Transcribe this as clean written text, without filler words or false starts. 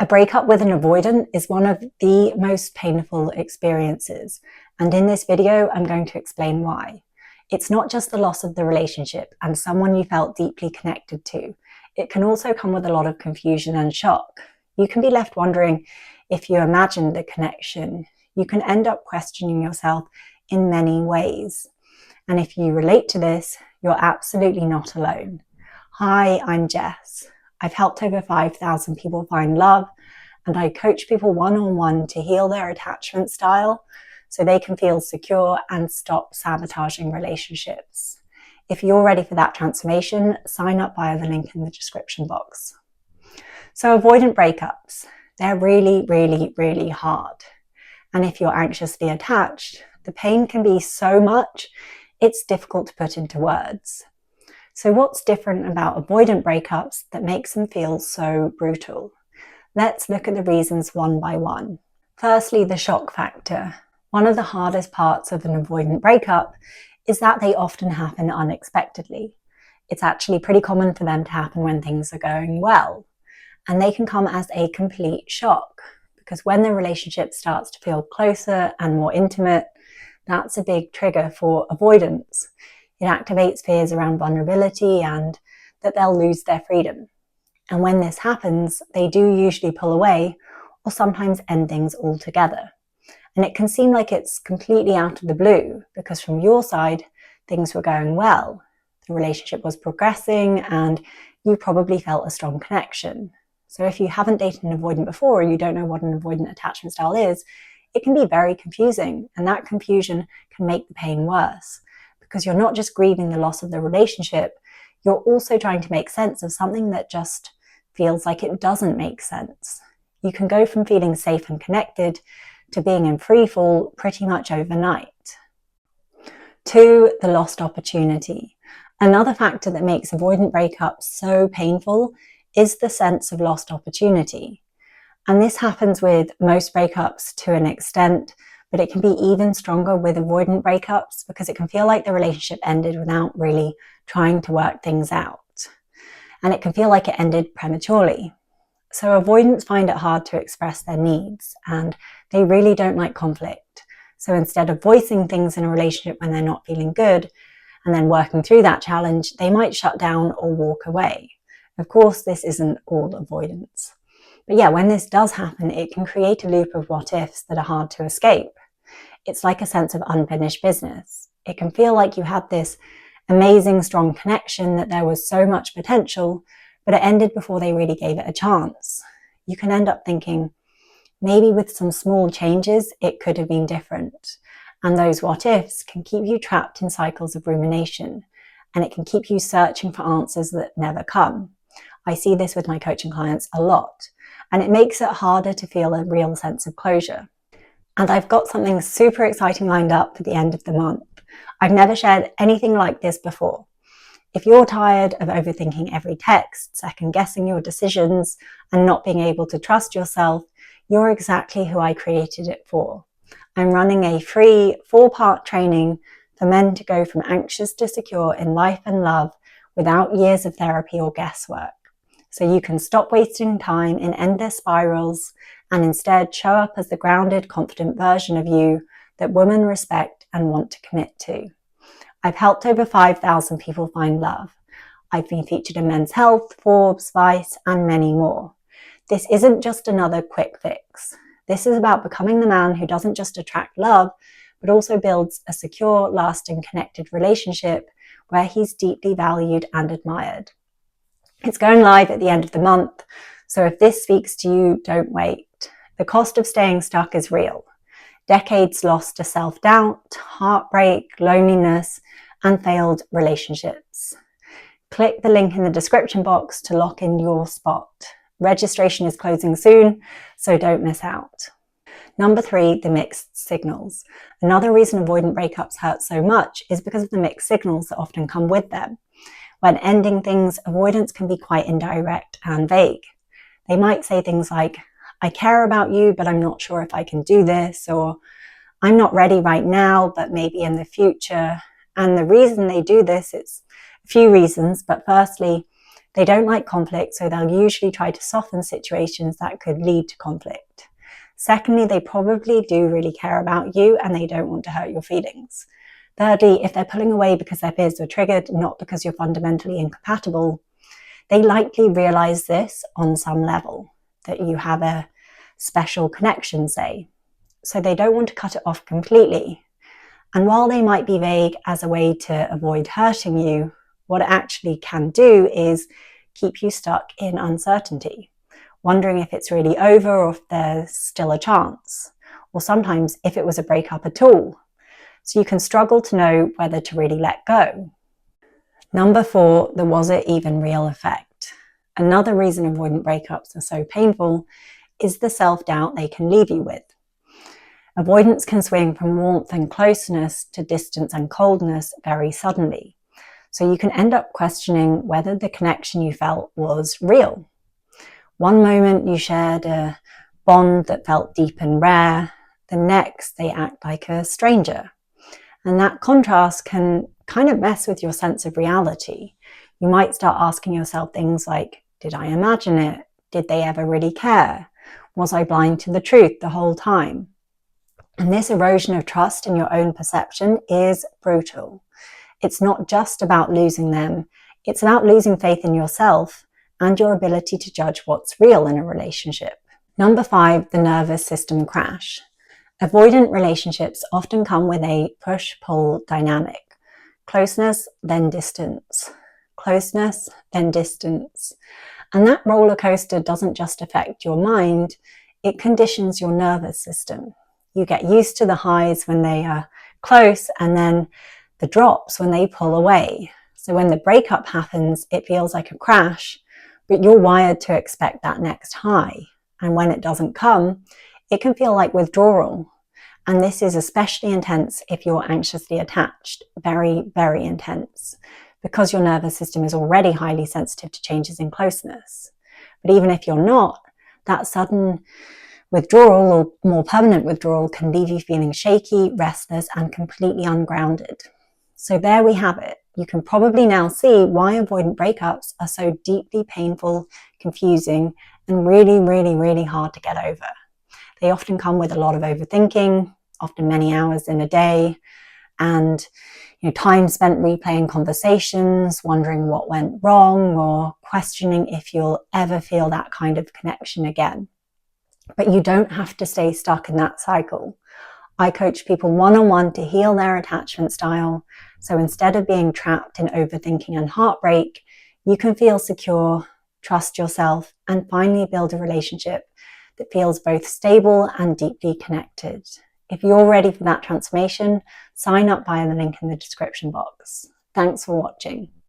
A breakup with an avoidant is one of the most painful experiences, and in this video I'm going to explain why. It's not just the loss of the relationship and someone you felt deeply connected to. It can also come with a lot of confusion and shock. You can be left wondering if you imagined the connection. You can end up questioning yourself in many ways. And if you relate to this, you're absolutely not alone. Hi, I'm Jess. I've helped over 5,000 people find love, and I coach people one-on-one to heal their attachment style so they can feel secure and stop sabotaging relationships. If you're ready for that transformation, sign up via the link in the description box. So avoidant breakups, they're really, really, really hard. And if you're anxiously attached, the pain can be so much, it's difficult to put into words. So what's different about avoidant breakups that makes them feel so brutal? Let's look at the reasons one by one. Firstly, the shock factor. One of the hardest parts of an avoidant breakup is that they often happen unexpectedly. It's actually pretty common for them to happen when things are going well, and they can come as a complete shock, because when the relationship starts to feel closer and more intimate, that's a big trigger for avoidance. It activates fears around vulnerability and that they'll lose their freedom. And when this happens, they do usually pull away or sometimes end things altogether. And it can seem like it's completely out of the blue because from your side, things were going well. The relationship was progressing and you probably felt a strong connection. So if you haven't dated an avoidant before or you don't know what an avoidant attachment style is, it can be very confusing, and that confusion can make the pain worse. Because you're not just grieving the loss of the relationship, you're also trying to make sense of something that just feels like it doesn't make sense. You can go from feeling safe and connected to being in free fall pretty much overnight. 2, the lost opportunity. Another factor that makes avoidant breakups so painful is the sense of lost opportunity. And this happens with most breakups to an extent, but it can be even stronger with avoidant breakups because it can feel like the relationship ended without really trying to work things out. And it can feel like it ended prematurely. So avoidants find it hard to express their needs and they really don't like conflict. So instead of voicing things in a relationship when they're not feeling good and then working through that challenge, they might shut down or walk away. Of course, this isn't all avoidance. But yeah, when this does happen, it can create a loop of what ifs that are hard to escape. It's like a sense of unfinished business. It can feel like you had this amazing, strong connection, that there was so much potential, but it ended before they really gave it a chance. You can end up thinking, maybe with some small changes, it could have been different. And those what ifs can keep you trapped in cycles of rumination, and it can keep you searching for answers that never come. I see this with my coaching clients a lot, and it makes it harder to feel a real sense of closure. And I've got something super exciting lined up for the end of the month. I've never shared anything like this before. If you're tired of overthinking every text, second-guessing your decisions, and not being able to trust yourself, you're exactly who I created it for. I'm running a free 4-part training for men to go from anxious to secure in life and love without years of therapy or guesswork. So you can stop wasting time in endless spirals and instead show up as the grounded, confident version of you that women respect and want to commit to. I've helped over 5,000 people find love. I've been featured in Men's Health, Forbes, Vice, and many more. This isn't just another quick fix. This is about becoming the man who doesn't just attract love, but also builds a secure, lasting, connected relationship where he's deeply valued and admired. It's going live at the end of the month, so if this speaks to you, don't wait. The cost of staying stuck is real. Decades lost to self-doubt, heartbreak, loneliness, and failed relationships. Click the link in the description box to lock in your spot. Registration is closing soon, so don't miss out. Number 3, the mixed signals. Another reason avoidant breakups hurt so much is because of the mixed signals that often come with them. When ending things, avoidants can be quite indirect and vague. They might say things like, I care about you, but I'm not sure if I can do this, or I'm not ready right now, but maybe in the future. And the reason they do this, it's a few reasons, but firstly, They don't like conflict, so they'll usually try to soften situations that could lead to conflict. Secondly, they probably do really care about you and they don't want to hurt your feelings. Thirdly, if they're pulling away because their fears were triggered, not because you're fundamentally incompatible, they likely realize this on some level, that you have a special connection, say. So they don't want to cut it off completely. And while they might be vague as a way to avoid hurting you, what it actually can do is keep you stuck in uncertainty, wondering if it's really over or if there's still a chance, or sometimes if it was a breakup at all. So you can struggle to know whether to really let go. Number 4, the was it even real effect. Another reason avoidant breakups are so painful is the self-doubt they can leave you with. Avoidance can swing from warmth and closeness to distance and coldness very suddenly. So you can end up questioning whether the connection you felt was real. One moment you shared a bond that felt deep and rare, the next they act like a stranger. And that contrast can kind of mess with your sense of reality. You might start asking yourself things like, did I imagine it? Did they ever really care? Was I blind to the truth the whole time? And this erosion of trust in your own perception is brutal. It's not just about losing them, it's about losing faith in yourself and your ability to judge what's real in a relationship. Number 5, the nervous system crash. Avoidant relationships often come with a push-pull dynamic. Closeness, then distance. Closeness, then distance. And that roller coaster doesn't just affect your mind, it conditions your nervous system. You get used to the highs when they are close and then the drops when they pull away. So when the breakup happens, it feels like a crash, but you're wired to expect that next high. And when it doesn't come, it can feel like withdrawal. And this is especially intense if you're anxiously attached, very, very intense, because your nervous system is already highly sensitive to changes in closeness. But even if you're not, that sudden withdrawal or more permanent withdrawal can leave you feeling shaky, restless, and completely ungrounded. So there we have it. You can probably now see why avoidant breakups are so deeply painful, confusing, and really, really, really hard to get over. They often come with a lot of overthinking, often many hours in a day, and time spent replaying conversations, wondering what went wrong, or questioning if you'll ever feel that kind of connection again. But you don't have to stay stuck in that cycle. I coach people one-on-one to heal their attachment style. So instead of being trapped in overthinking and heartbreak, you can feel secure, trust yourself, and finally build a relationship that feels both stable and deeply connected. If you're ready for that transformation, sign up via the link in the description box. Thanks for watching.